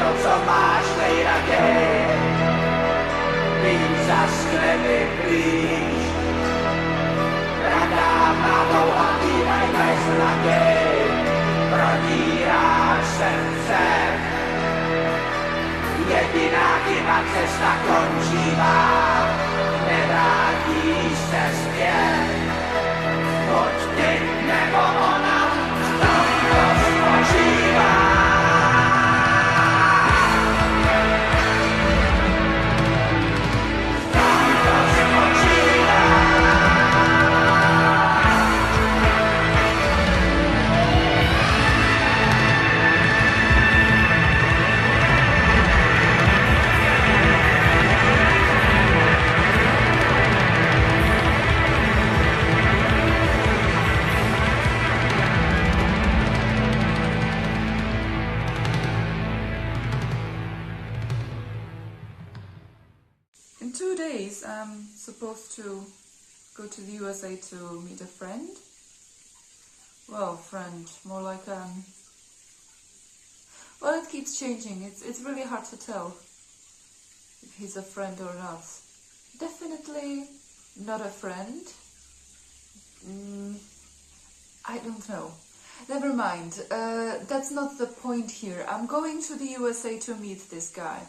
to, co máš nejraději. Víc za sklepy blíž. Radá má touhatý a bez naději. Prodíráš srdce. Jediná chyba cesta končívá. Nevrátíš se zpět. Buď ty nebo ona, tam to spočívá. In 2 days, I'm supposed to go to the USA to meet a friend. Well, friend, more like well, it keeps changing. It's really hard to tell if he's a friend or not. Definitely not a friend. I don't know. Never mind. That's not the point here. I'm going to the USA to meet this guy.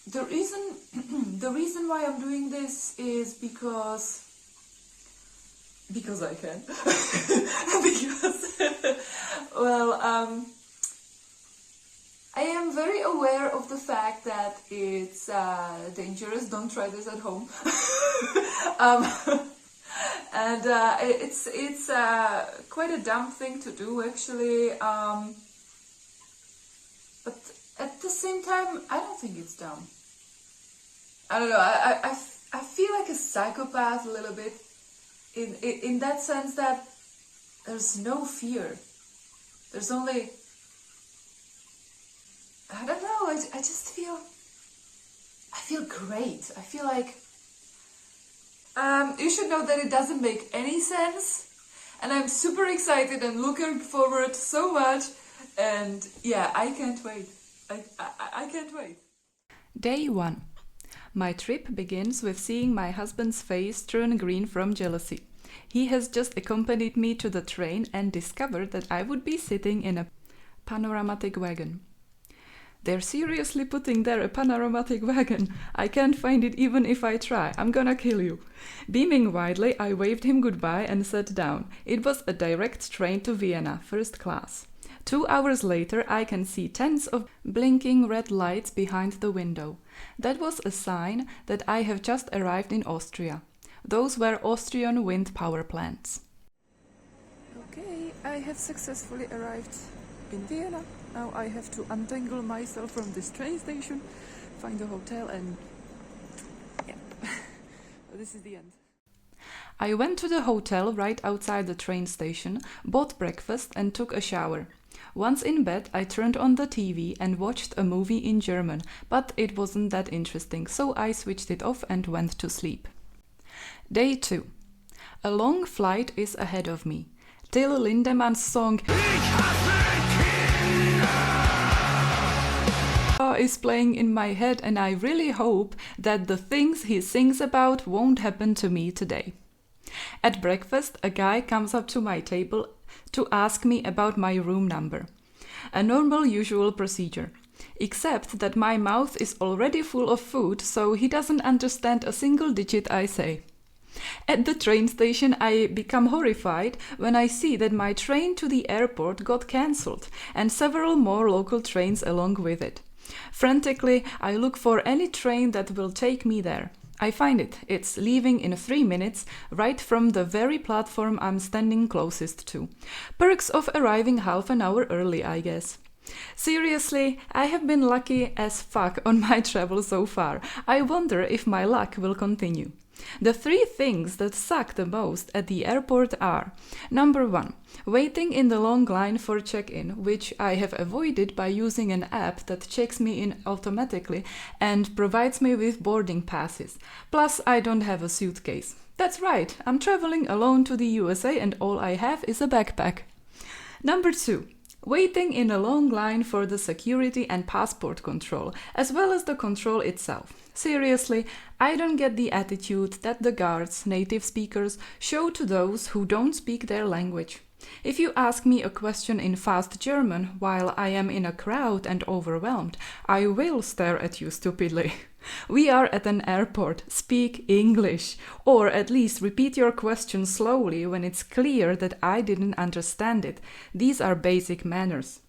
The reason why I'm doing this is because I can. Because well, I am very aware of the fact that it's dangerous. Don't try this at home. And it's quite a dumb thing to do, actually. But at the same time, I don't think it's dumb. I don't know. I feel like a psychopath a little bit, in that sense that there's no fear. There's only, I don't know. I just feel great. I feel like you should know that it doesn't make any sense, and I'm super excited and looking forward so much. And yeah, I can't wait. I can't wait. Day 1. My trip begins with seeing my husband's face turn green from jealousy. He has just accompanied me to the train and discovered that I would be sitting in a panoramic wagon. They're seriously putting there a panoramic wagon. I can't find it even if I try. I'm gonna kill you. Beaming widely, I waved him goodbye and sat down. It was a direct train to Vienna, first class. 2 hours later, I can see tens of blinking red lights behind the window. That was a sign that I have just arrived in Austria. Those were Austrian wind power plants. Okay, I have successfully arrived in Vienna. Now I have to untangle myself from this train station, find a hotel, and yeah, this is the end. I went to the hotel right outside the train station, bought breakfast and took a shower. Once in bed, I turned on the TV and watched a movie in German, but it wasn't that interesting, so I switched it off and went to sleep. Day 2. A long flight is ahead of me. Till Lindemann's song is playing in my head, and I really hope that the things he sings about won't happen to me today. At breakfast, a guy comes up to my table to ask me about my room number. A normal, usual procedure. Except that my mouth is already full of food, so he doesn't understand a single digit I say. At the train station, I become horrified when I see that my train to the airport got cancelled, and several more local trains along with it. Frantically, I look for any train that will take me there. I find it. It's leaving in 3 minutes, right from the very platform I'm standing closest to. Perks of arriving half an hour early, I guess. Seriously, I have been lucky as fuck on my travel so far. I wonder if my luck will continue. The 3 things that suck the most at the airport are: number 1, waiting in the long line for check-in, which I have avoided by using an app that checks me in automatically and provides me with boarding passes. Plus, I don't have a suitcase. That's right, I'm traveling alone to the USA and all I have is a backpack. Number 2, Waiting in a long line for the security and passport control, as well as the control itself. Seriously, I don't get the attitude that the guards, native speakers, show to those who don't speak their language. If you ask me a question in fast German while I am in a crowd and overwhelmed, I will stare at you stupidly. We are at an airport. Speak English. Or at least repeat your question slowly when it's clear that I didn't understand it. These are basic manners.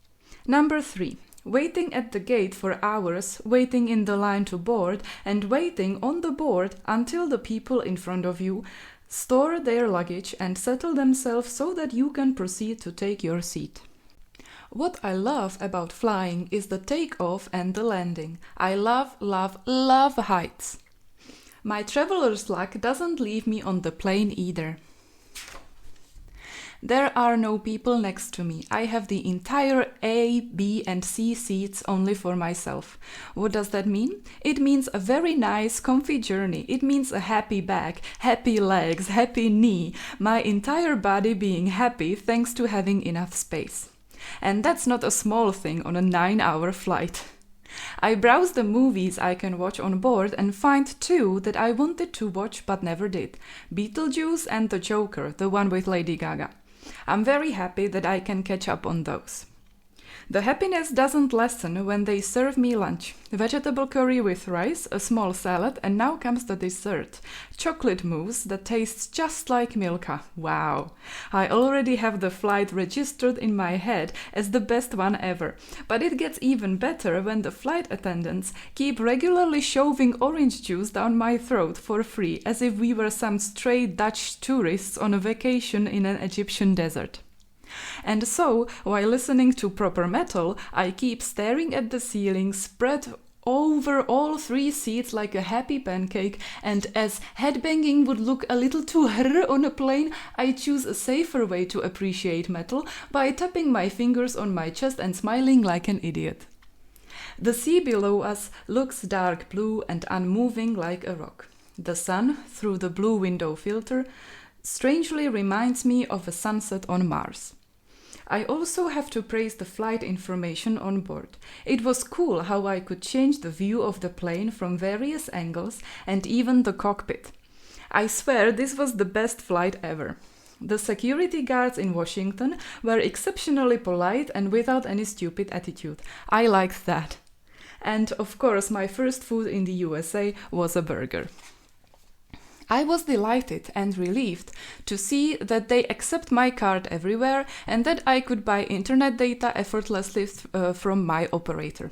Number 3. Waiting at the gate for hours, waiting in the line to board, and waiting on the board until the people in front of you store their luggage and settle themselves so that you can proceed to take your seat. What I love about flying is the takeoff and the landing. I love, love, love heights. My traveler's luck doesn't leave me on the plane either. There are no people next to me. I have the entire A, B and C seats only for myself. What does that mean? It means a very nice, comfy journey. It means a happy back, happy legs, happy knee, my entire body being happy thanks to having enough space. And that's not a small thing on a 9-hour flight. I browse the movies I can watch on board and find 2 that I wanted to watch but never did. Beetlejuice and The Joker, the one with Lady Gaga. I'm very happy that I can catch up on those. The happiness doesn't lessen when they serve me lunch. Vegetable curry with rice, a small salad, and now comes the dessert. Chocolate mousse that tastes just like Milka. Wow! I already have the flight registered in my head as the best one ever. But it gets even better when the flight attendants keep regularly shoving orange juice down my throat for free, as if we were some stray Dutch tourists on a vacation in an Egyptian desert. And so, while listening to proper metal, I keep staring at the ceiling, spread over all 3 seats like a happy pancake, and as headbanging would look a little too on a plane, I choose a safer way to appreciate metal by tapping my fingers on my chest and smiling like an idiot. The sea below us looks dark blue and unmoving like a rock. The sun, through the blue window filter, strangely reminds me of a sunset on Mars. I also have to praise the flight information on board. It was cool how I could change the view of the plane from various angles and even the cockpit. I swear this was the best flight ever. The security guards in Washington were exceptionally polite and without any stupid attitude. I liked that. And of course, my first food in the USA was a burger. I was delighted and relieved to see that they accept my card everywhere and that I could buy internet data effortlessly from my operator.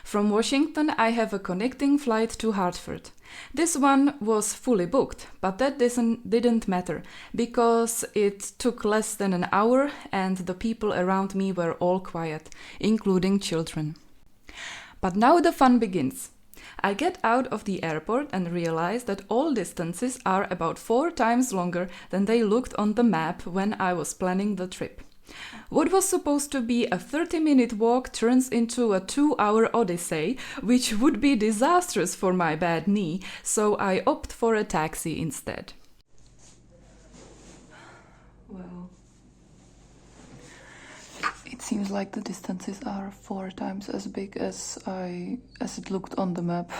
From Washington, I have a connecting flight to Hartford. This one was fully booked, but that didn't matter because it took less than an hour and the people around me were all quiet, including children. But now the fun begins. I get out of the airport and realize that all distances are about 4 times longer than they looked on the map when I was planning the trip. What was supposed to be a 30-minute walk turns into a 2-hour odyssey, which would be disastrous for my bad knee, so I opt for a taxi instead. Well, it seems like the distances are 4 times as big as it looked on the map.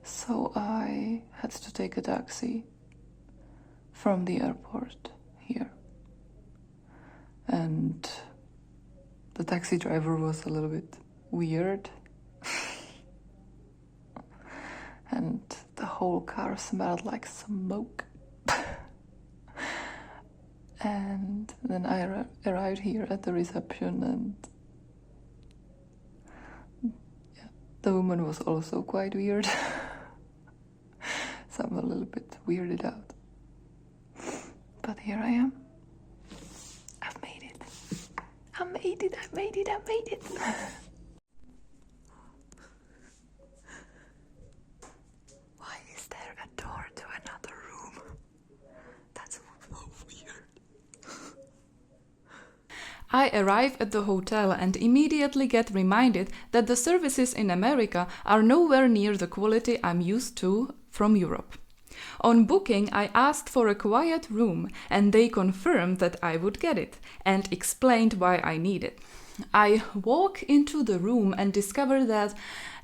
So I had to take a taxi from the airport here. And the taxi driver was a little bit weird. And the whole car smelled like smoke. And then I arrived here at the reception and the woman was also quite weird. So I'm a little bit weirded out. But here I am. I've made it. I made it. Why is there a door to another room? That's so weird. I arrive at the hotel and immediately get reminded that the services in America are nowhere near the quality I'm used to from Europe. On booking, I asked for a quiet room and they confirmed that I would get it and explained why I need it. I walk into the room and discover that,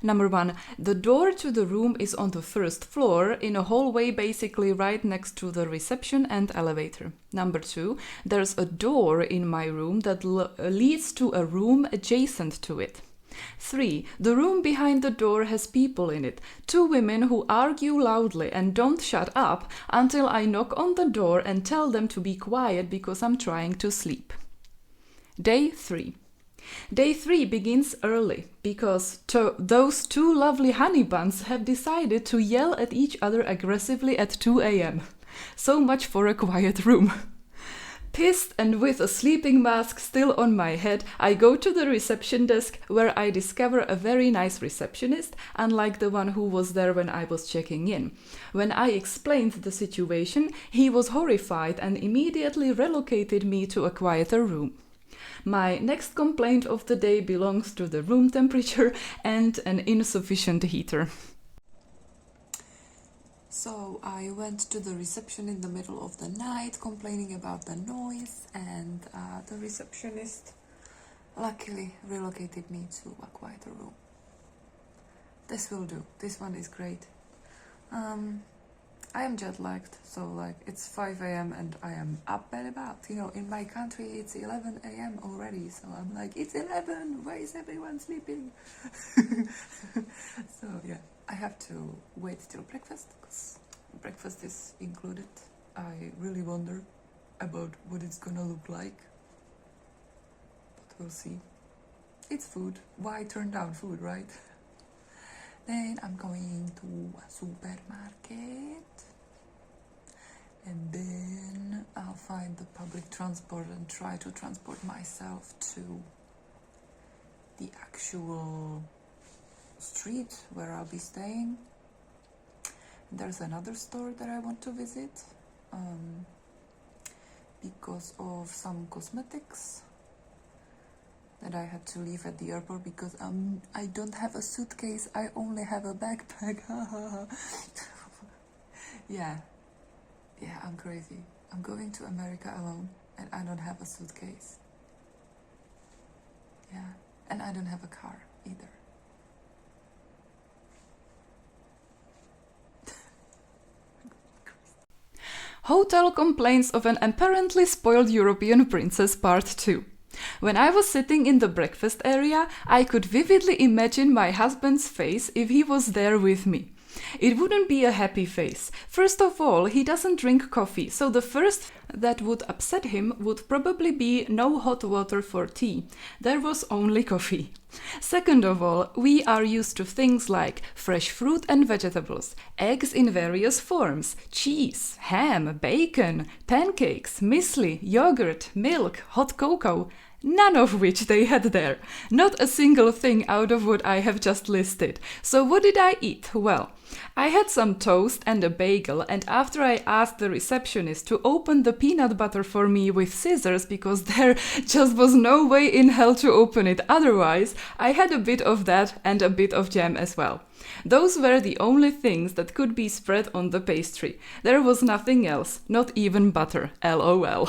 number one, the door to the room is on the first floor in a hallway basically right next to the reception and elevator. Number two, there's a door in my room that leads to a room adjacent to it. 3. The room behind the door has people in it, 2 women who argue loudly and don't shut up until I knock on the door and tell them to be quiet because I'm trying to sleep. Day 3. Day 3 begins early because those 2 lovely honey buns have decided to yell at each other aggressively at 2 a.m. So much for a quiet room. Pissed and with a sleeping mask still on my head, I go to the reception desk where I discover a very nice receptionist, unlike the one who was there when I was checking in. When I explained the situation, he was horrified and immediately relocated me to a quieter room. My next complaint of the day belongs to the room temperature and an insufficient heater. So I went to the reception in the middle of the night complaining about the noise, and the receptionist luckily relocated me to a quieter room. This will do. This one is great. I am jet lagged, so it's 5 a.m. and I am up and about. In my country it's 11 a.m. already, so I'm like, it's 11, why is everyone sleeping? So yeah, I have to wait till breakfast, because breakfast is included. I really wonder about what it's gonna look like, but we'll see. It's food. Why turn down food, right? Then I'm going to a supermarket, and then I'll find the public transport and try to transport myself to the actual street where I'll be staying. There's another store that I want to visit because of some cosmetics that I had to leave at the airport because I don't have a suitcase, I only have a backpack. Yeah, I'm crazy. I'm going to America alone and I don't have a suitcase. Yeah, and I don't have a car either. Hotel complaints of an apparently spoiled European princess part 2. When I was sitting in the breakfast area, I could vividly imagine my husband's face if he was there with me. It wouldn't be a happy face. First of all, he doesn't drink coffee, so the first that would upset him would probably be no hot water for tea. There was only coffee. Second of all, we are used to things like fresh fruit and vegetables, eggs in various forms, cheese, ham, bacon, pancakes, muesli, yogurt, milk, hot cocoa. None of which they had there. Not a single thing out of what I have just listed. So what did I eat? Well, I had some toast and a bagel, and after I asked the receptionist to open the peanut butter for me with scissors because there just was no way in hell to open it otherwise, I had a bit of that and a bit of jam as well. Those were the only things that could be spread on the pastry. There was nothing else, not even butter, LOL.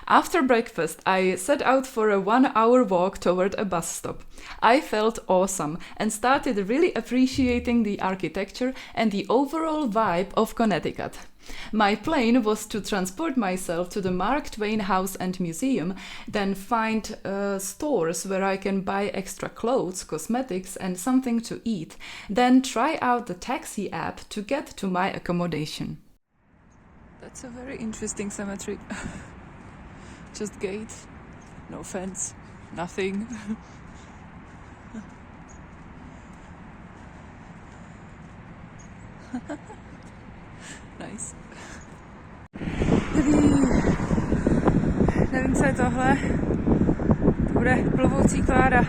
After breakfast, I set out for a 1-hour walk toward a bus stop. I felt awesome and started really appreciating the architecture and the overall vibe of Connecticut. My plan was to transport myself to the Mark Twain House and Museum, then find stores where I can buy extra clothes, cosmetics and something to eat, then try out the taxi app to get to my accommodation. That's a very interesting cemetery. Just gate, no fence, nothing. Nice. Nevím, co je tohle. To bude plovoucí kláda.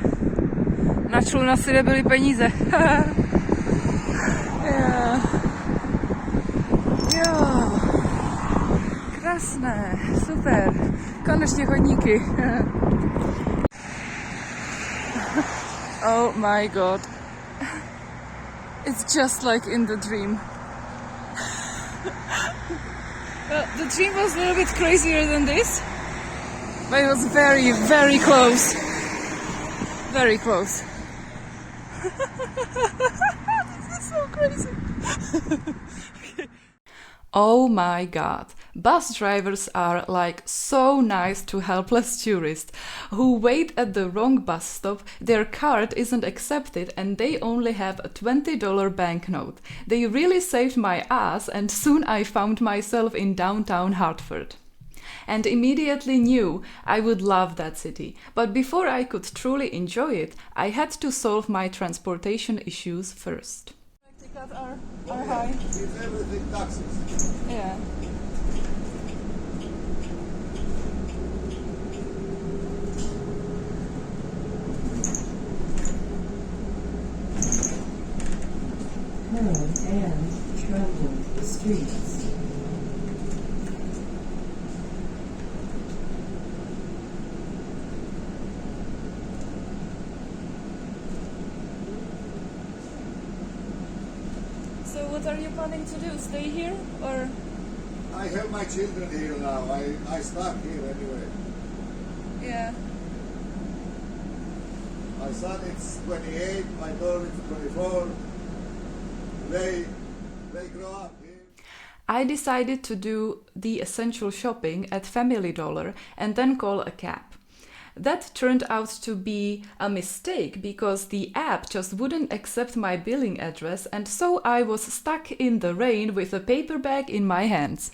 Na člun asi nebyly peníze. Jo. Krásné, super. Konečně chodníky. Oh my god. It's just like in the dream. Well, the dream was a little bit crazier than this, but it was very, very close. Very close. This is so crazy. Oh my god. Bus drivers are like so nice to helpless tourists who wait at the wrong bus stop, their card isn't accepted and they only have a $20 banknote. They really saved my ass and soon I found myself in downtown Hartford. And immediately knew I would love that city. But before I could truly enjoy it, I had to solve my transportation issues first. Are high. It's everything taxes. Yeah. Turn and travel the streets. So what are you planning to do? Stay here or? I have my children here now. I start here anyway. Yeah. My son is 28, my daughter is 24. They grow up here. I decided to do the essential shopping at Family Dollar and then call a cab. That turned out to be a mistake because the app just wouldn't accept my billing address and so I was stuck in the rain with a paper bag in my hands.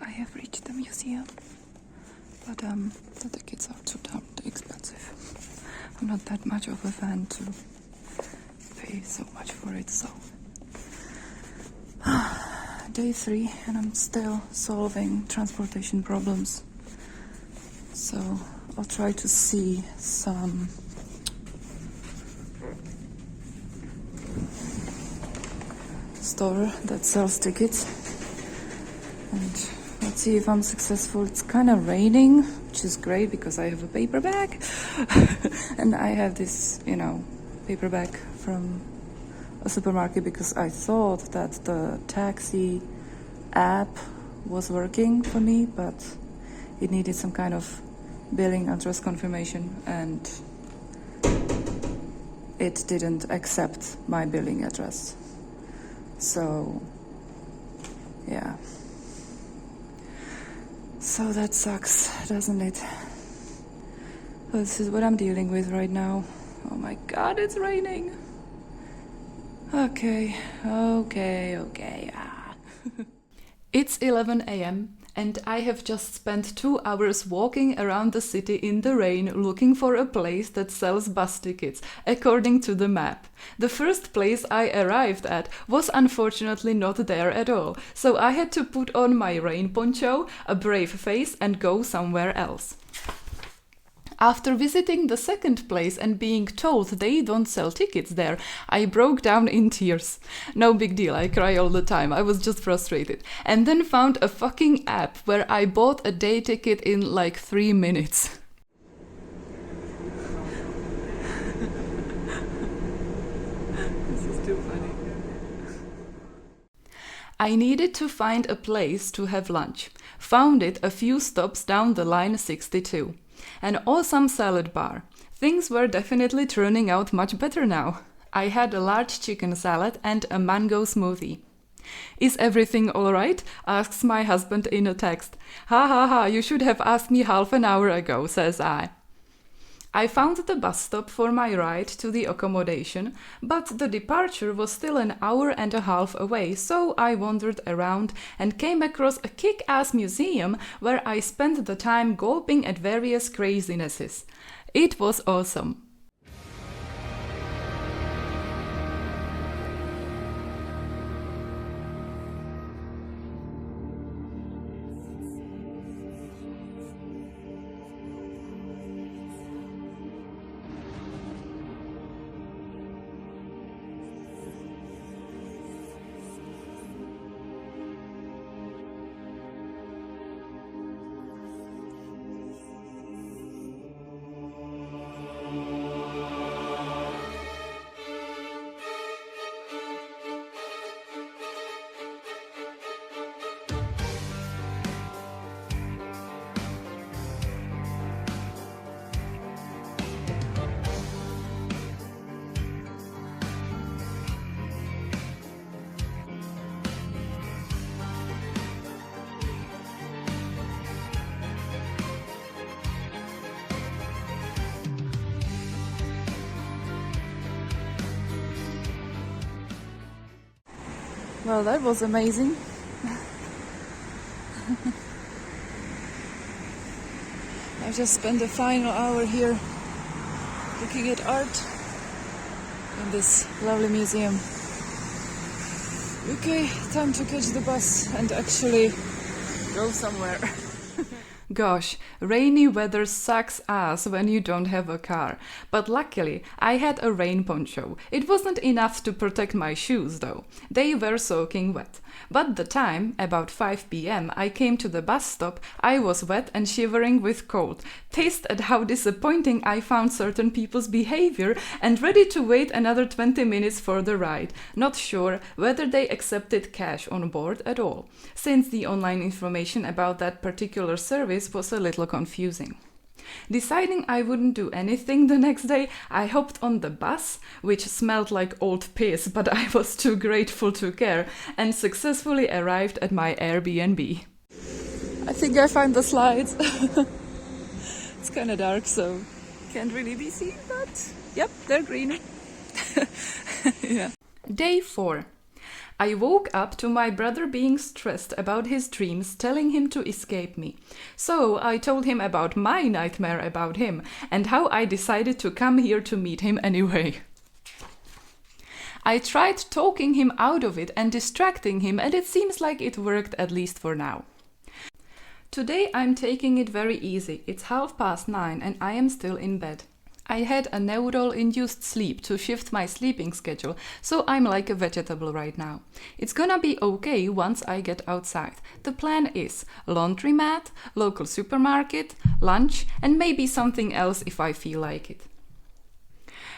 I have reached the museum, but the tickets are too damn expensive. I'm not that much of a fan to pay so much for it, so... Day 3 and I'm still solving transportation problems. So I'll try to see some store that sells tickets and let's see if I'm successful. It's kind of raining, which is great because I have a paper bag and I have this, paper bag from a supermarket because I thought that the taxi app was working for me, but it needed some kind of billing address confirmation and it didn't accept my billing address. So, yeah. So that sucks, doesn't it? This is what I'm dealing with right now. Oh my god, it's raining. Okay. It's 11 a.m. and I have just spent 2 hours walking around the city in the rain looking for a place that sells bus tickets, according to the map. The first place I arrived at was unfortunately not there at all, so I had to put on my rain poncho, a brave face and go somewhere else. After visiting the second place and being told they don't sell tickets there, I broke down in tears. No big deal, I cry all the time, I was just frustrated. And then found a fucking app where I bought a day ticket in like 3 minutes. This is too funny. I needed to find a place to have lunch. Found it a few stops down the line 62. An awesome salad bar. Things were definitely turning out much better now. I had a large chicken salad and a mango smoothie. Is everything alright? Asks my husband in a text. Ha ha ha, you should have asked me half an hour ago, says I. I found the bus stop for my ride to the accommodation, but the departure was still an hour and a half away, so I wandered around and came across a kick-ass museum where I spent the time gulping at various crazinesses. It was awesome. Well, that was amazing. I just spent the final hour here looking at art in this lovely museum. Okay, time to catch the bus and actually go somewhere. Gosh, rainy weather sucks ass when you don't have a car. But luckily, I had a rain poncho. It wasn't enough to protect my shoes though. They were soaking wet. But the time, about 5 p.m., I came to the bus stop, I was wet and shivering with cold, pissed at how disappointing I found certain people's behavior and ready to wait another 20 minutes for the ride, not sure whether they accepted cash on board at all, since the online information about that particular service was a little confusing. Deciding I wouldn't do anything the next day, I hopped on the bus, which smelled like old piss, but I was too grateful to care, and successfully arrived at my Airbnb. I think I found the slides. It's kind of dark, so can't really be seen, but yep, they're green. Yeah. Day 4. I woke up to my brother being stressed about his dreams, telling him to escape me. So I told him about my nightmare about him and how I decided to come here to meet him anyway. I tried talking him out of it and distracting him, and it seems like it worked, at least for now. Today I'm taking it very easy. It's 9:30 and I am still in bed. I had a neural-induced sleep to shift my sleeping schedule, so I'm like a vegetable right now. It's gonna be okay once I get outside. The plan is laundromat, local supermarket, lunch, and maybe something else if I feel like it.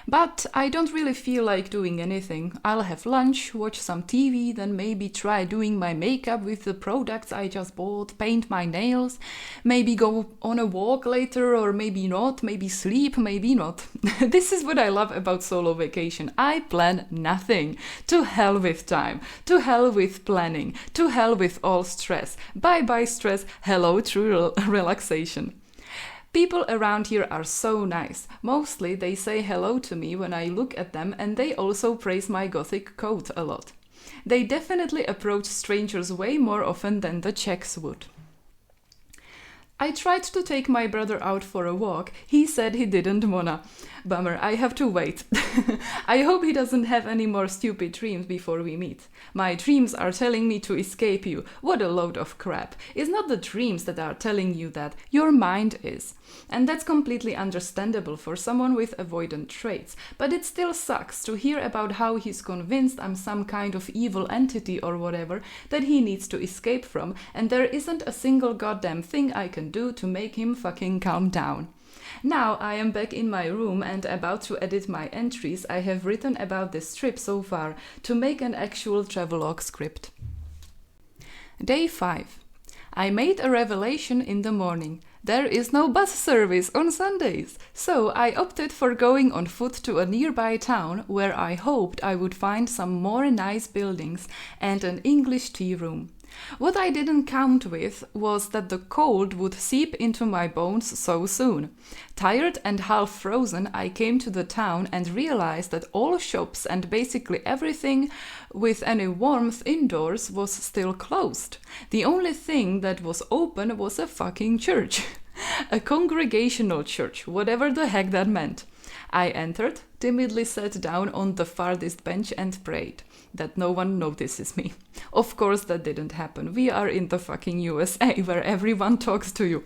But I don't really feel like doing anything. I'll have lunch, watch some TV, then maybe try doing my makeup with the products I just bought, paint my nails, maybe go on a walk later, or maybe not, maybe sleep, maybe not. This is what I love about solo vacation. I plan nothing. To hell with time. To hell with planning. To hell with all stress. Bye-bye stress. Hello true relaxation. People around here are so nice. Mostly they say hello to me when I look at them, and they also praise my gothic coat a lot. They definitely approach strangers way more often than the Czechs would. I tried to take my brother out for a walk. He said he didn't wanna. Bummer, I have to wait. I hope he doesn't have any more stupid dreams before we meet. My dreams are telling me to escape you. What a load of crap. It's not the dreams that are telling you that. Your mind is. And that's completely understandable for someone with avoidant traits. But it still sucks to hear about how he's convinced I'm some kind of evil entity or whatever that he needs to escape from, and there isn't a single goddamn thing I can do to make him fucking calm down. Now I am back in my room and about to edit my entries I have written about this trip so far to make an actual travelogue script. Day 5. I made a revelation in the morning. There is no bus service on Sundays, so I opted for going on foot to a nearby town where I hoped I would find some more nice buildings and an English tea room. What I didn't count with was that the cold would seep into my bones so soon. Tired and half frozen, I came to the town and realized that all shops and basically everything with any warmth indoors was still closed. The only thing that was open was a fucking church. A congregational church, whatever the heck that meant. I entered, timidly sat down on the farthest bench and prayed that no one notices me. Of course that didn't happen. We are in the fucking USA where everyone talks to you.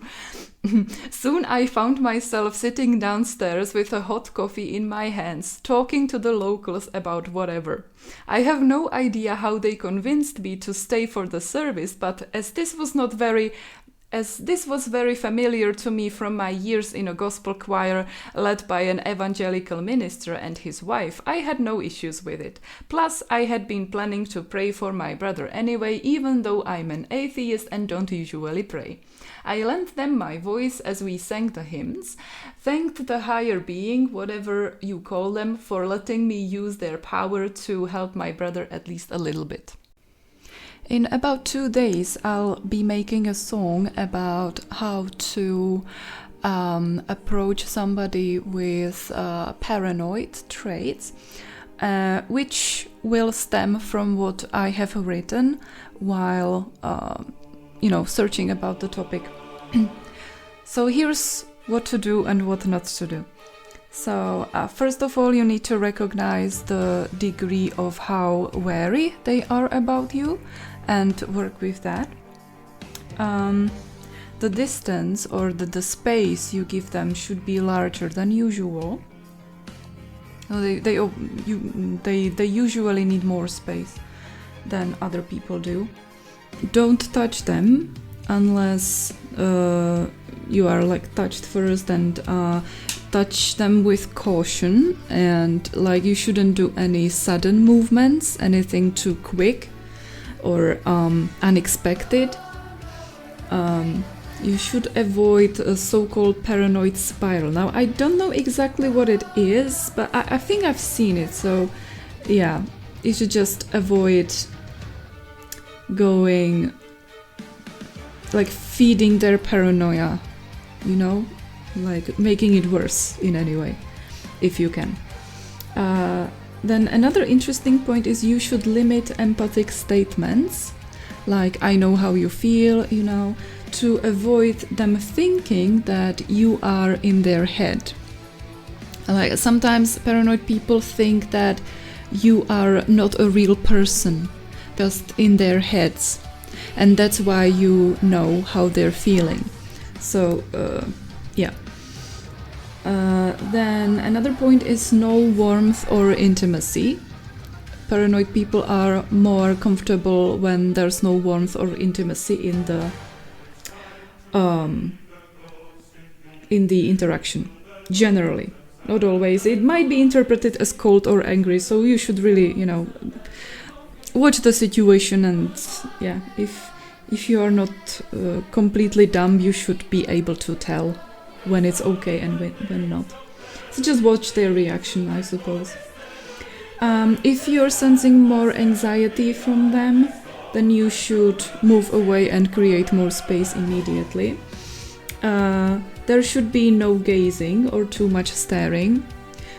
Soon I found myself sitting downstairs with a hot coffee in my hands, talking to the locals about whatever. I have no idea how they convinced me to stay for the service, but as this was very familiar to me from my years in a gospel choir led by an evangelical minister and his wife, I had no issues with it. Plus, I had been planning to pray for my brother anyway, even though I'm an atheist and don't usually pray. I lent them my voice as we sang the hymns, thanked the higher being, whatever you call them, for letting me use their power to help my brother at least a little bit. In about 2 days, I'll be making a song about how to approach somebody with paranoid traits. which will stem from what I have written while, searching about the topic. So here's what to do and what not to do. So first of all, you need to recognize the degree of how wary they are about you and work with that. The distance or the space you give them should be larger than usual. They usually need more space than other people do. Don't touch them unless you are like touched first, and touch them with caution, and like you shouldn't do any sudden movements, anything too quick or unexpected. You should avoid a so-called paranoid spiral. Now, I don't know exactly what it is, but I think I've seen it. So, yeah, you should just avoid going, like feeding their paranoia, like making it worse in any way, if you can. Then another interesting point is you should limit empathic statements, like I know how you feel, to avoid them thinking that you are in their head. Like sometimes paranoid people think that you are not a real person, just in their heads, and that's why you know how they're feeling. So then another point is no warmth or intimacy. Paranoid people are more comfortable when there's no warmth or intimacy in the interaction. Generally, not always. It might be interpreted as cold or angry, so you should really, watch the situation, and if you are not completely dumb, you should be able to tell when it's okay and when not. So just watch their reaction, I suppose. If you're sensing more anxiety from them, then you should move away and create more space immediately. There should be no gazing or too much staring.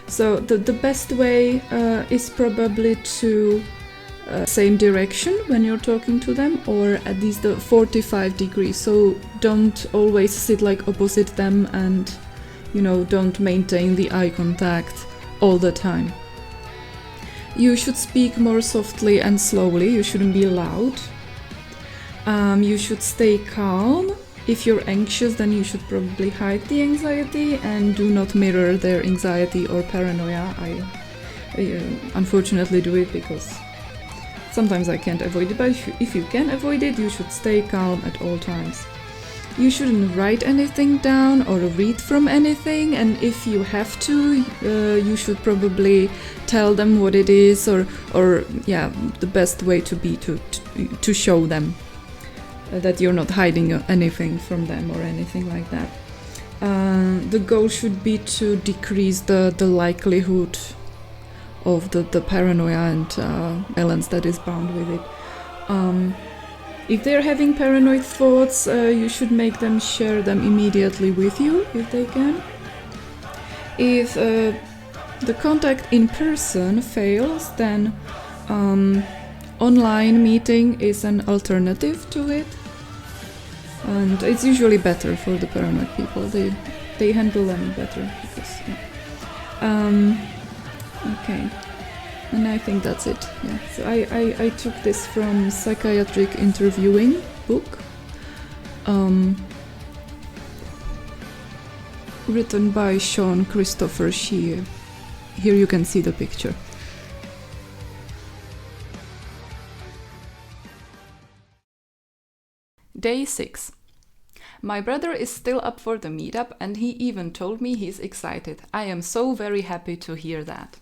So the best way is probably to same direction when you're talking to them, or at least the 45 degrees. So don't always sit like opposite them, and don't maintain the eye contact all the time. You should speak more softly and slowly. You shouldn't be loud. You should stay calm. If you're anxious, then you should probably hide the anxiety and do not mirror their anxiety or paranoia. I unfortunately do it because sometimes I can't avoid it, but if you can avoid it, you should stay calm at all times. You shouldn't write anything down or read from anything, and if you have to, you should probably tell them what it is, or the best way to show them that you're not hiding anything from them or anything like that. The goal should be to decrease the likelihood of the paranoia and violence that is bound with it. If they're having paranoid thoughts, you should make them share them immediately with you, if they can. If the contact in person fails, then online meeting is an alternative to it. And it's usually better for the paranoid people. They handle them better. Because, okay. And I think that's it. Yeah. So I took this from Psychiatric Interviewing book, written by Sean Christopher Shear. Here you can see the picture. Day 6. My brother is still up for the meetup, and he even told me he's excited. I am so very happy to hear that.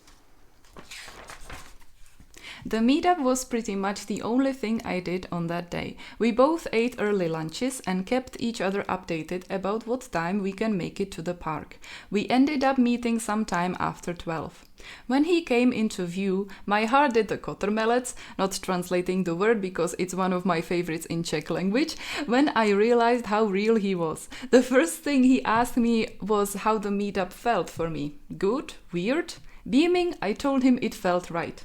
The meetup was pretty much the only thing I did on that day. We both ate early lunches and kept each other updated about what time we can make it to the park. We ended up meeting sometime after 12. When he came into view, my heart did the kotrmelec, not translating the word because it's one of my favorites in Czech language, when I realized how real he was. The first thing he asked me was how the meetup felt for me. Good? Weird? Beaming, I told him it felt right.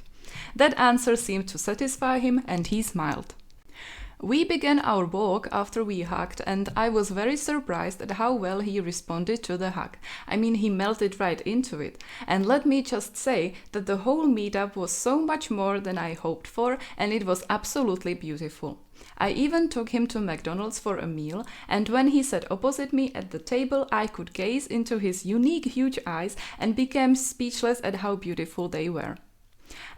That answer seemed to satisfy him, and he smiled. We began our walk after we hugged, and I was very surprised at how well he responded to the hug. I mean, he melted right into it. And let me just say that the whole meetup was so much more than I hoped for, and it was absolutely beautiful. I even took him to McDonald's for a meal, and when he sat opposite me at the table, I could gaze into his unique huge eyes and became speechless at how beautiful they were.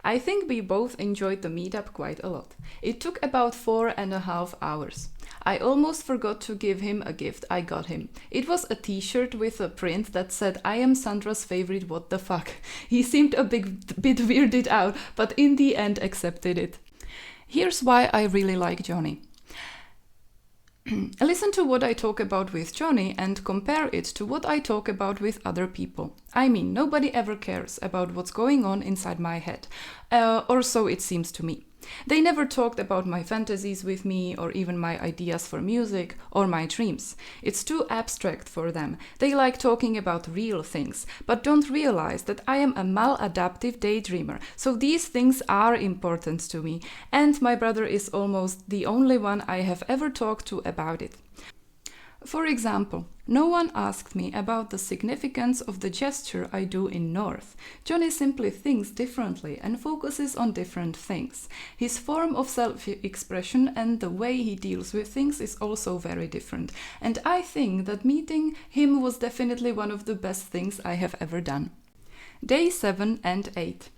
I think we both enjoyed the meetup quite a lot. It took about 4.5 hours. I almost forgot to give him a gift I got him. It was a t-shirt with a print that said, "I am Sandra's favorite what the fuck." He seemed a bit weirded out, but in the end accepted it. Here's why I really like Jonny. Listen to what I talk about with Jonny and compare it to what I talk about with other people. I mean, nobody ever cares about what's going on inside my head, or so it seems to me. They never talked about my fantasies with me, or even my ideas for music, or my dreams. It's too abstract for them. They like talking about real things, but don't realize that I am a maladaptive daydreamer, so these things are important to me, and my brother is almost the only one I have ever talked to about it. For example, no one asked me about the significance of the gesture I do in North. Jonny simply thinks differently and focuses on different things. His form of self-expression and the way he deals with things is also very different, and I think that meeting him was definitely one of the best things I have ever done. Day 7 and 8.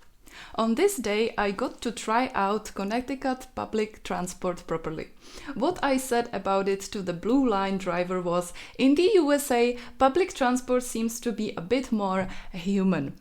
On this day, I got to try out Connecticut public transport properly. What I said about it to the Blue Line driver was, in the USA, public transport seems to be a bit more human.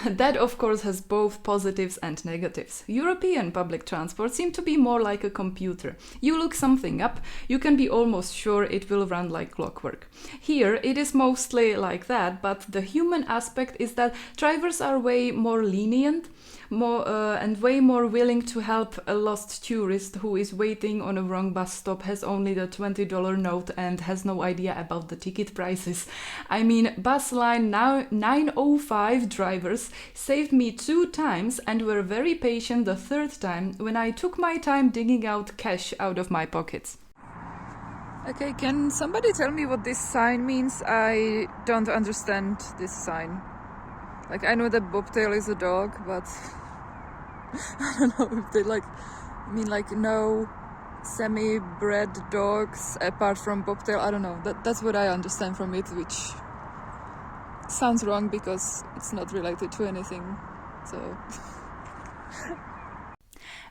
That, of course, has both positives and negatives. European public transport seems to be more like a computer. You look something up, you can be almost sure it will run like clockwork. Here, it is mostly like that, but the human aspect is that drivers are way more lenient, and way more willing to help a lost tourist who is waiting on a wrong bus stop, has only the $20 note and has no idea about the ticket prices. I mean, bus line 905 drivers saved me 2 times and were very patient the 3rd time when I took my time digging out cash out of my pockets. Okay, can somebody tell me what this sign means? I don't understand this sign. Like, I know that bobtail is a dog, but I don't know if they like no semi-bred dogs apart from bobtail. I don't know. That's what I understand from it, which sounds wrong because it's not related to anything. So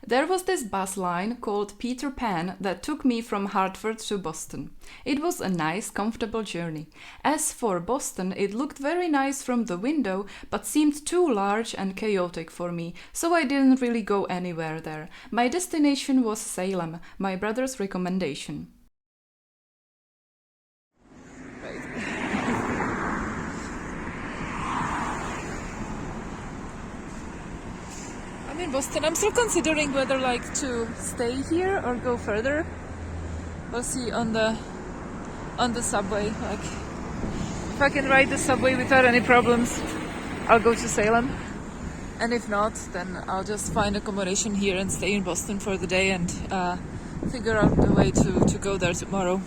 there was this bus line called Peter Pan that took me from Hartford to Boston. It was a nice, comfortable journey. As for Boston, it looked very nice from the window, but seemed too large and chaotic for me, so I didn't really go anywhere there. My destination was Salem, my brother's recommendation. I'm in Boston. I'm still considering whether to stay here or go further. We'll see on the subway. If I can ride the subway without any problems, I'll go to Salem. And if not, then I'll just find accommodation here and stay in Boston for the day and figure out the way to go there tomorrow.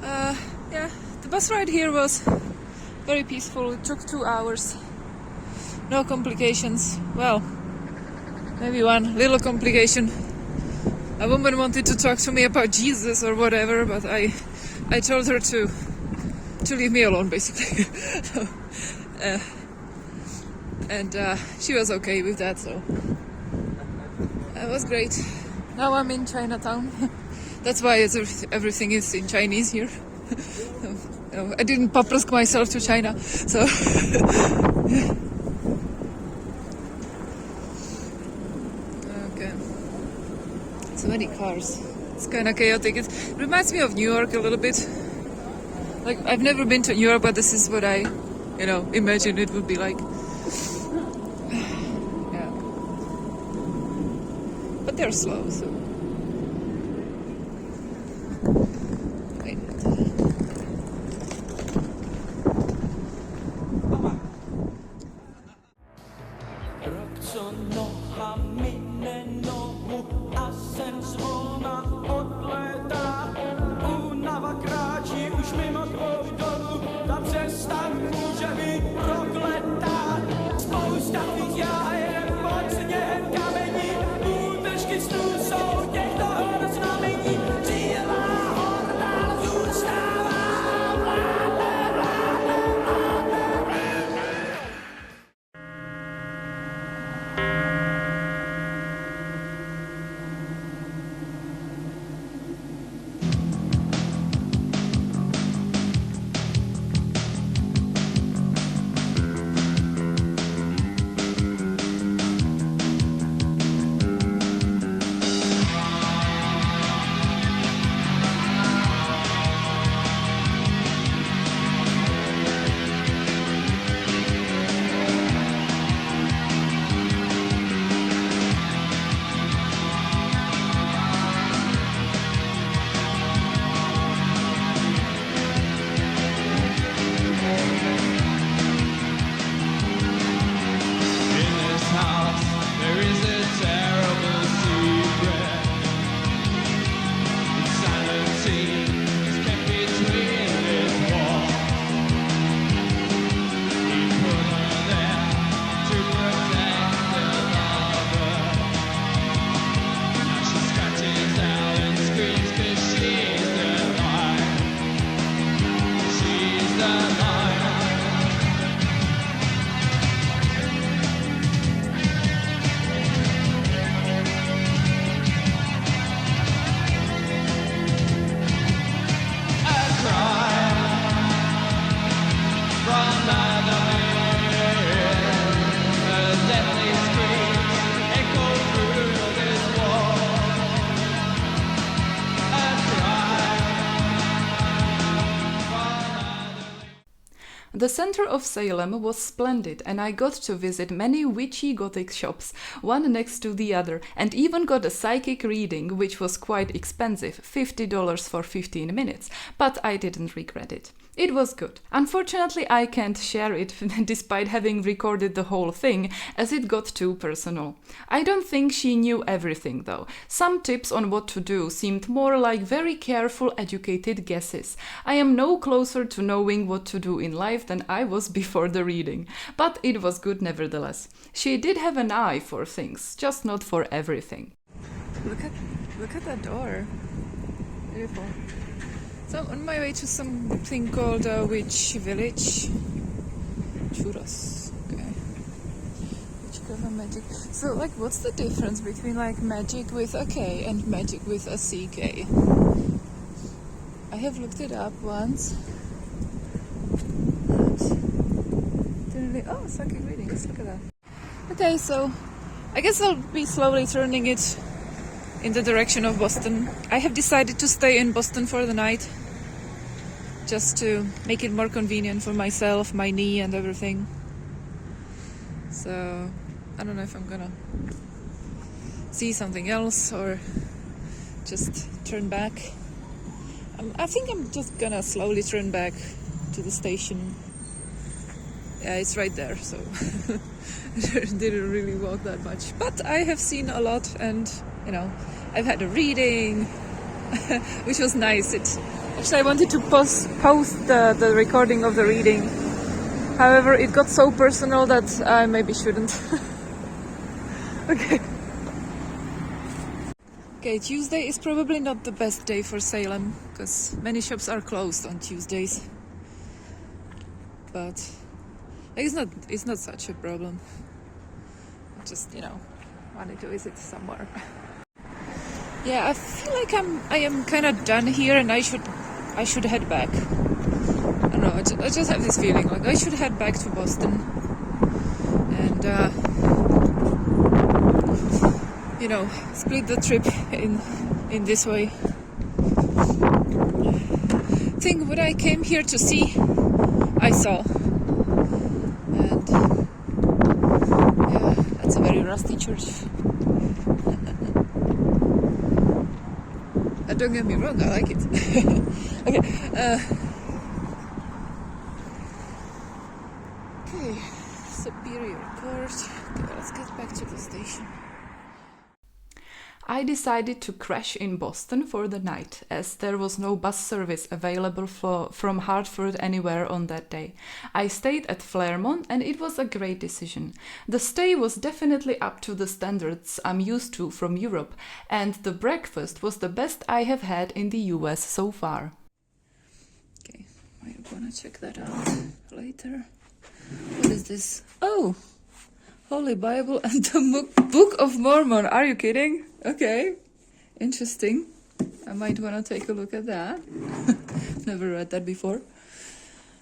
Yeah, the bus ride here was very peaceful. It took 2 hours. No complications. Well, maybe one little complication. A woman wanted to talk to me about Jesus or whatever, but I told her to leave me alone, basically. So, and she was okay with that, so that was great. Now I'm in Chinatown. That's why everything is in Chinese here. I didn't paprask myself to China, so so many cars. It's kind of chaotic. It reminds me of New York a little bit. Like, I've never been to New York, but this is what I, imagine it would be like. Yeah. But they're slow, so. Wait. The center of Salem was splendid, and I got to visit many witchy Gothic shops, one next to the other, and even got a psychic reading, which was quite expensive, $50 for 15 minutes, but I didn't regret it. It was good. Unfortunately, I can't share it despite having recorded the whole thing, as it got too personal. I don't think she knew everything, though. Some tips on what to do seemed more like very careful, educated guesses. I am no closer to knowing what to do in life than I was before the reading, but it was good nevertheless. She did have an eye for things, just not for everything. Look at that door. Beautiful. So I'm on my way to something called Witch Village. Churros. Okay. Witch cover magic. So like, what's the difference between like magic with a K and magic with a CK? I have looked it up once. Oh, psychic readings. Look at that. Okay, so I guess I'll be slowly turning it in the direction of Boston. I have decided to stay in Boston for the night, just to make it more convenient for myself, my knee and everything. So I don't know if I'm gonna see something else or just turn back. I think I'm just gonna slowly turn back to the station. Yeah, it's right there, so I didn't really walk that much. But I have seen a lot, and you know, I've had a reading, which was nice. Actually, I wanted to post the recording of the reading. However, it got so personal that I maybe shouldn't. Okay, Tuesday is probably not the best day for Salem, because many shops are closed on Tuesdays. But it's not such a problem. I just, you know, wanted to visit somewhere. Yeah, I feel like I am kind of done here, and I should head back. I don't know. I just have this feeling like I should head back to Boston, and you know, split the trip in this way. I think what I came here to see, I saw. And yeah, that's a very rusty church. Don't get me wrong, I like it. Okay. Okay, Superior Court. Okay, let's get back to the station. I decided to crash in Boston for the night, as there was no bus service available from Hartford anywhere on that day. I stayed at Claremont, and it was a great decision. The stay was definitely up to the standards I'm used to from Europe, and the breakfast was the best I have had in the US so far. Okay, I'm gonna check that out later. What is this? Oh! Holy Bible and the Book of Mormon. Are you kidding? Okay, interesting. I might want to take a look at that. Never read that before.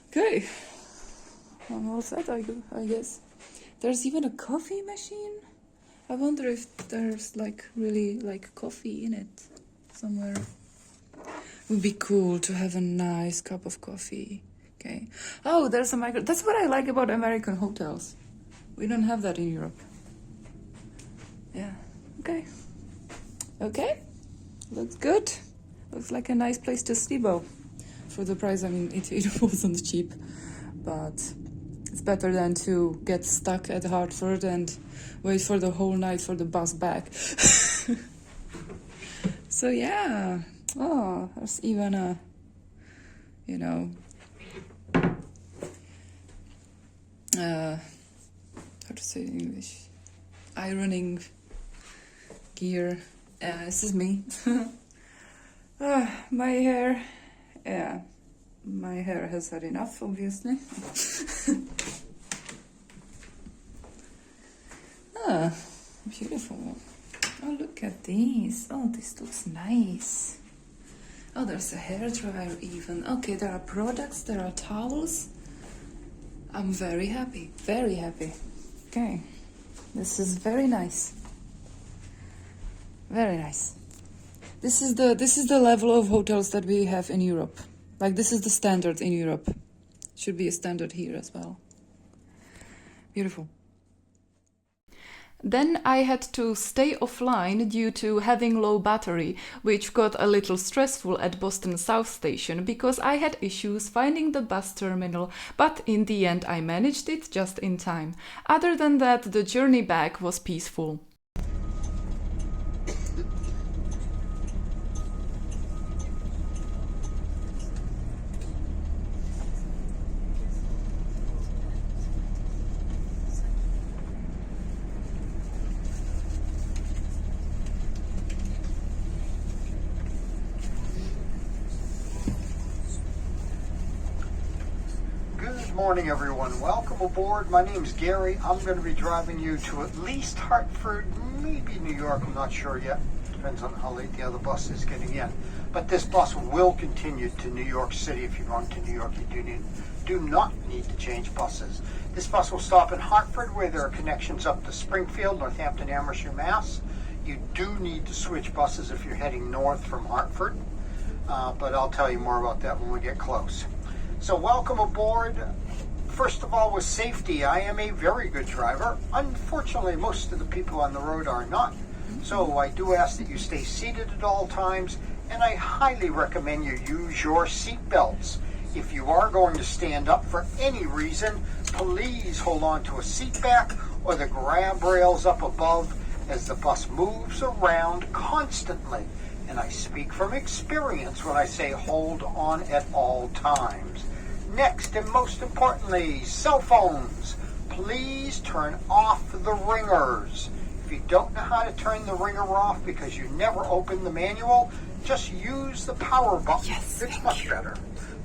Okay, I'm all set, I guess. There's even a coffee machine. I wonder if there's like really like coffee in it somewhere. Would be cool to have a nice cup of coffee. Okay. Oh, there's a micro. That's what I like about American hotels. We don't have that in Europe. Yeah. Okay. Okay. Looks good. Looks like a nice place to sleep. Oh, for the price, I mean, it wasn't cheap, but it's better than to get stuck at Hartford and wait for the whole night for the bus back. So yeah. Oh, there's even a, you know, how to say it in English? Ironing gear. This is me. My hair. Yeah, my hair has had enough, obviously. Beautiful. Oh, look at these. Oh, this looks nice. Oh, there's a hairdryer even. Okay, there are products, there are towels. I'm very happy, very happy. Okay, this is very nice. Very nice. This is the level of hotels that we have in Europe. Like, this is the standard in Europe. Should be a standard here as well. Beautiful. Then I had to stay offline due to having low battery, which got a little stressful at Boston South Station because I had issues finding the bus terminal, but in the end I managed it just in time. Other than that, the journey back was peaceful. Good morning, everyone. Welcome aboard. My name's Gary. I'm going to be driving you to at least Hartford, maybe New York. I'm not sure yet. Depends on how late the other bus is getting in. But this bus will continue to New York City. If you're going to New York, you do not need to change buses. This bus will stop in Hartford, where there are connections up to Springfield, Northampton, Amersham, Mass. You do need to switch buses if you're heading north from Hartford. But I'll tell you more about that when we get close. So welcome aboard. First of all, with safety, I am a very good driver. Unfortunately, most of the people on the road are not. So I do ask that you stay seated at all times, and I highly recommend you use your seat belts. If you are going to stand up for any reason, please hold on to a seat back or the grab rails up above as the bus moves around constantly. And I speak from experience when I say hold on at all times. Next, and most importantly, cell phones. Please turn off the ringers. If you don't know how to turn the ringer off because you never opened the manual, just use the power button. Yes, it's much better.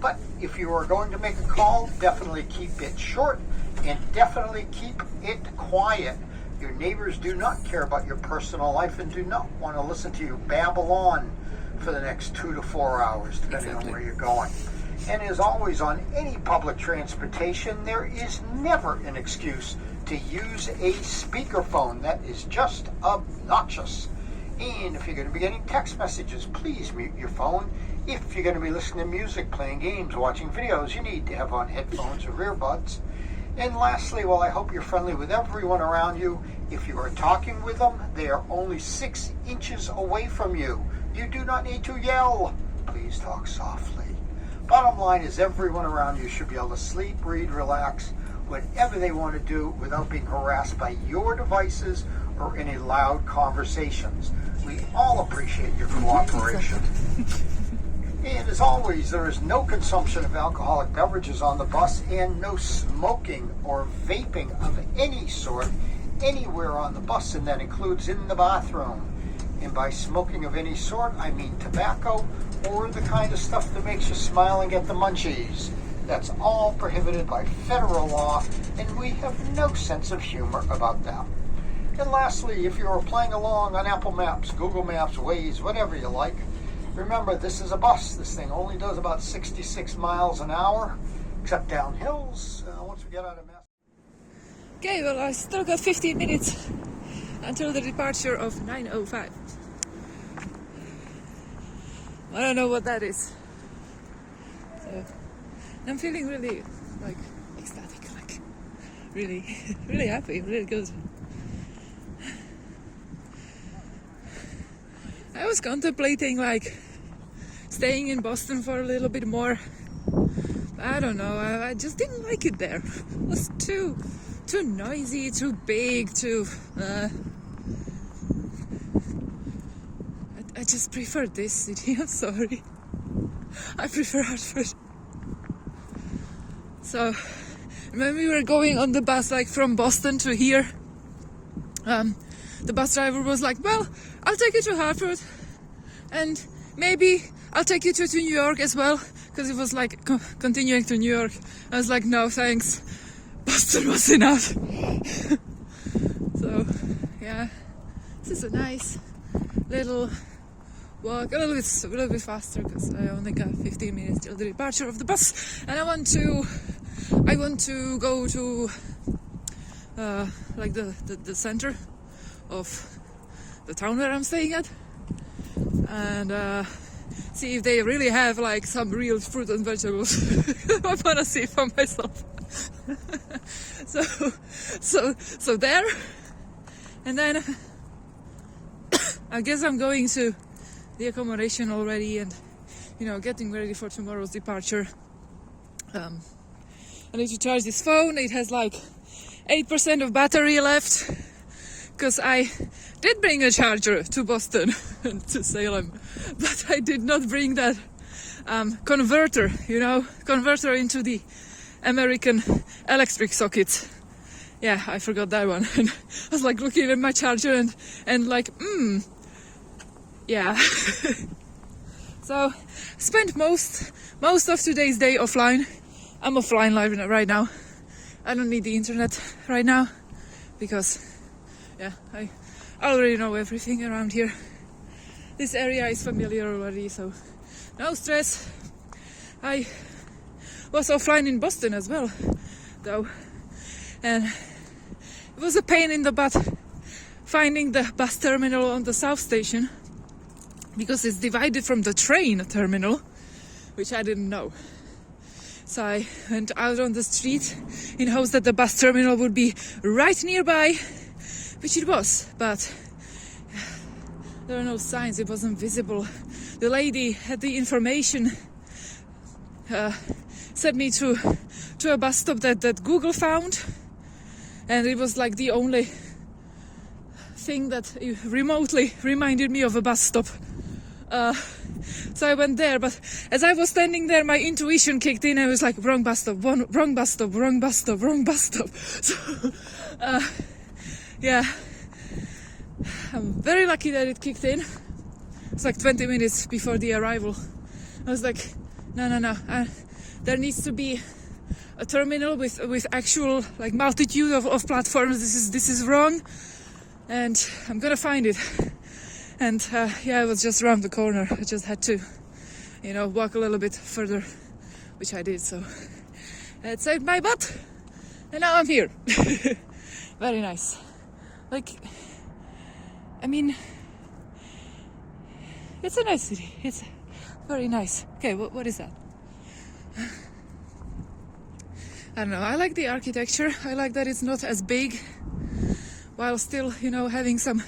But if you are going to make a call, definitely keep it short and definitely keep it quiet. Your neighbors do not care about your personal life and do not want to listen to you babble on for the next 2 to 4 hours, depending on where you're going. And as always, on any public transportation, there is never an excuse to use a speakerphone. That is just obnoxious. And if you're going to be getting text messages, please mute your phone. If you're going to be listening to music, playing games, watching videos, you need to have on headphones or earbuds. And lastly, while I hope you're friendly with everyone around you, if you are talking with them, they are only 6 inches away from you. You do not need to yell. Please talk softly. Bottom line is everyone around you should be able to sleep, read, relax, whatever they want to do without being harassed by your devices or any loud conversations. We all appreciate your cooperation. And as always, there is no consumption of alcoholic beverages on the bus and no smoking or vaping of any sort anywhere on the bus, and that includes in the bathroom. And by smoking of any sort, I mean tobacco or the kind of stuff that makes you smile and get the munchies. That's all prohibited by federal law, and we have no sense of humor about that. And lastly, if you're playing along on Apple Maps, Google Maps, Waze, whatever you like, remember, this is a bus. This thing only does about 66 miles an hour, except down hills. Once we get out of Mass. Okay, well, I still got 15 minutes until the departure of 9:05. I don't know what that is. So, I'm feeling really, ecstatic, really, really happy, really good. I was contemplating, staying in Boston for a little bit more. I don't know, I just didn't like it there. It was too noisy, too big, I just prefer this city, I'm sorry. I prefer Hartford. So, when we were going on the bus, from Boston to here, the bus driver was like, well, I'll take you to Hartford, and maybe I'll take you to New York as well, because it was continuing to New York. I was like, no thanks, Boston was enough. So, yeah, this is a nice little walk, a little bit faster, because I only got 15 minutes till the departure of the bus, and I want to go to the center of the town where I'm staying at, and see if they really have like some real fruit and vegetables. I wanna see for myself. so there, and then I guess I'm going to the accommodation already, and getting ready for tomorrow's departure. I need to charge this phone. It has like 8% of battery left, because I did bring a charger to Boston and to Salem, but I did not bring that converter into the American electric sockets. Yeah, I forgot that one. And I was like looking at my charger and like, yeah. So spent most of today's day offline. I'm offline right now. I don't need the internet right now because, yeah, I already know everything around here. This area is familiar already, so no stress. I was offline in Boston as well, though, and it was a pain in the butt finding the bus terminal on the South Station because it's divided from the train terminal, which I didn't know. So I went out on the street in hopes that the bus terminal would be right nearby, which it was, but there are no signs, it wasn't visible. The lady had the information, sent me to a bus stop that Google found, and it was like the only thing that remotely reminded me of a bus stop. So I went there, but as I was standing there, my intuition kicked in and I was like, wrong bus stop, wrong bus stop, wrong bus stop, wrong bus stop. So, yeah, I'm very lucky that it kicked in. It's like 20 minutes before the arrival. I was like, no, there needs to be a terminal with actual like multitude of platforms. This is wrong, and I'm gonna find it. And yeah, it was just around the corner. I just had to, walk a little bit further, which I did. So it saved my butt, and now I'm here. Very nice. Like, I mean, it's a nice city. It's very nice. Okay, what is that? I don't know. I like the architecture. I like that it's not as big, while still, having some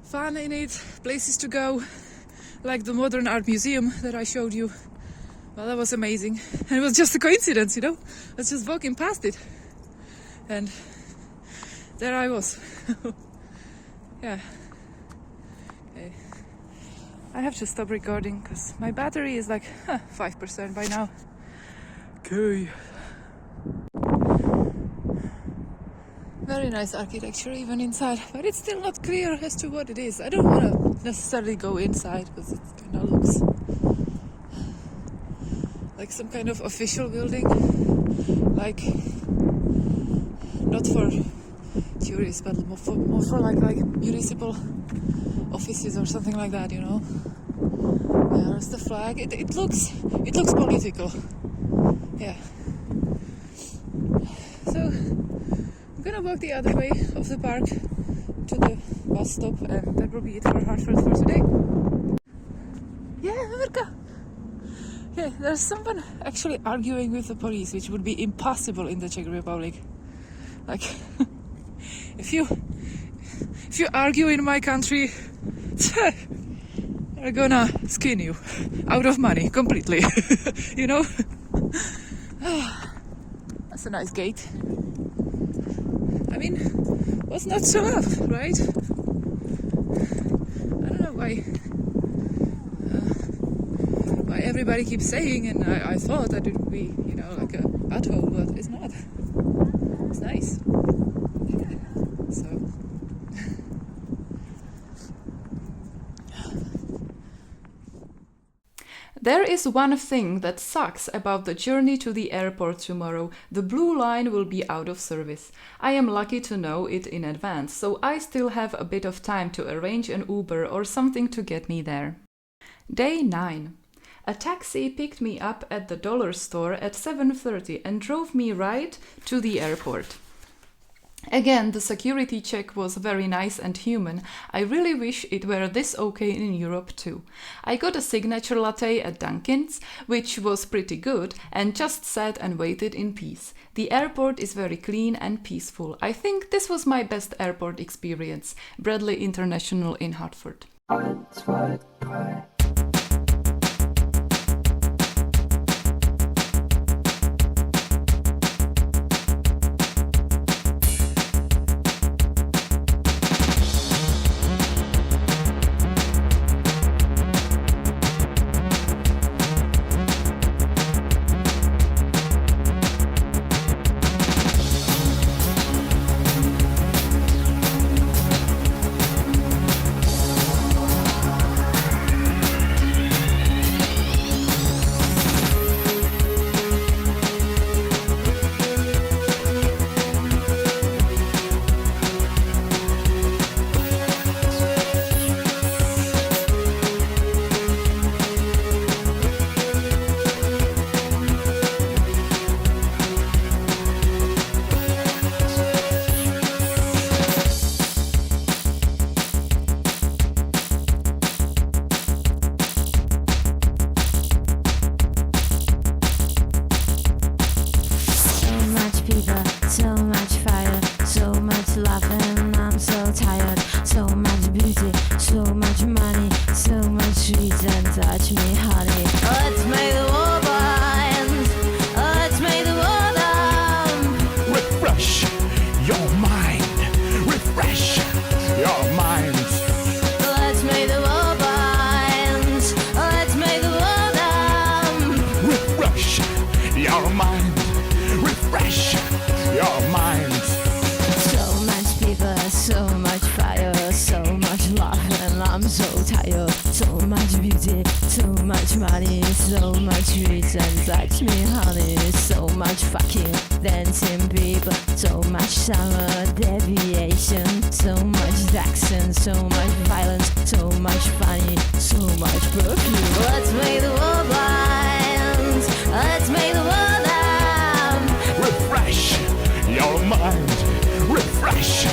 fun in it, places to go, like the modern art museum that I showed you. Well, that was amazing. And it was just a coincidence, I was just walking past it. And there I was. Yeah. Okay. I have to stop recording because my battery is like 5% by now. Okay. Very nice architecture even inside, but it's still not clear as to what it is. I don't want to necessarily go inside because it kind of looks like some kind of official building, like not for tourists, but more for like municipal offices or something like that. There's the flag. It looks political. Yeah. So I'm gonna walk the other way of the park to the bus stop, and that will be it for Hartford for today. Yeah, America! Okay, there's someone actually arguing with the police, which would be impossible in the Czech Republic. Like, if you argue in my country, they're gonna skin you out of money completely. That's a nice gate. I mean, what's not to love, right? I don't know why everybody keeps saying, and I thought that it would be, like a butthole, but it's not. It's nice. So. There is one thing that sucks about the journey to the airport tomorrow. The blue line will be out of service. I am lucky to know it in advance, so I still have a bit of time to arrange an Uber or something to get me there. Day 9. A taxi picked me up at the dollar store at 7:30 and drove me right to the airport. Again, the security check was very nice and human. I really wish it were this okay in Europe too. I got a signature latte at Dunkin's, which was pretty good, and just sat and waited in peace. The airport is very clean and peaceful. I think this was my best airport experience. Bradley International in Hartford. So much fire, so much love, and I'm so tired. So much beauty, so much money, so much reason. Touch me, honey. Let's make the world blind. Let's make the world Refresh your mind. Refresh your mind. Let's make the world blind. Let's make the world Refresh your mind. Refresh your mind. So much people, so much fire, so much love, and I'm so tired. So much beauty, so much money, so much reason. Touch me, honey. So much fucking dancing people, so much summer deviation, so much action, so much violence, so much funny, so much perfume. Let's make the world blind. Let's make the world Refresh your mind. Refresh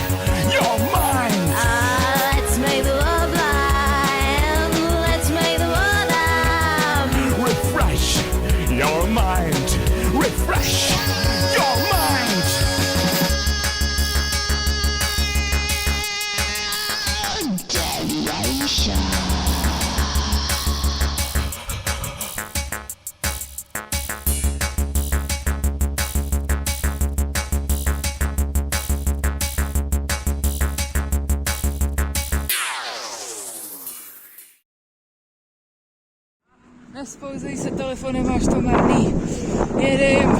your mind. let's make the world blind. Let's make the world Refresh your mind. Refresh your mind. Nespouzej se telefonem, máš to marný. Jedem.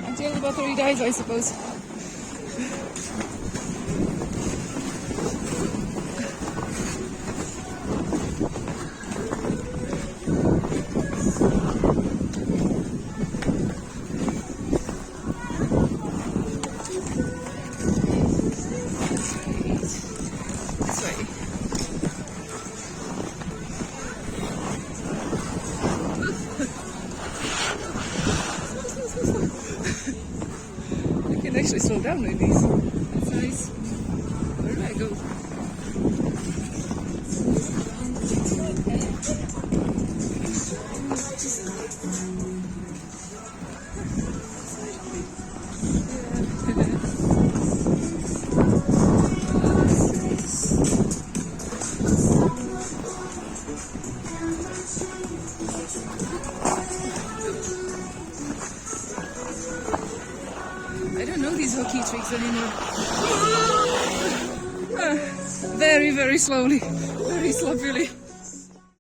Until the battery dies, I suppose. Actually slow down in these. That's nice. Where do I go? I don't know these hockey tricks anymore. Very, very slowly. Very sloppily.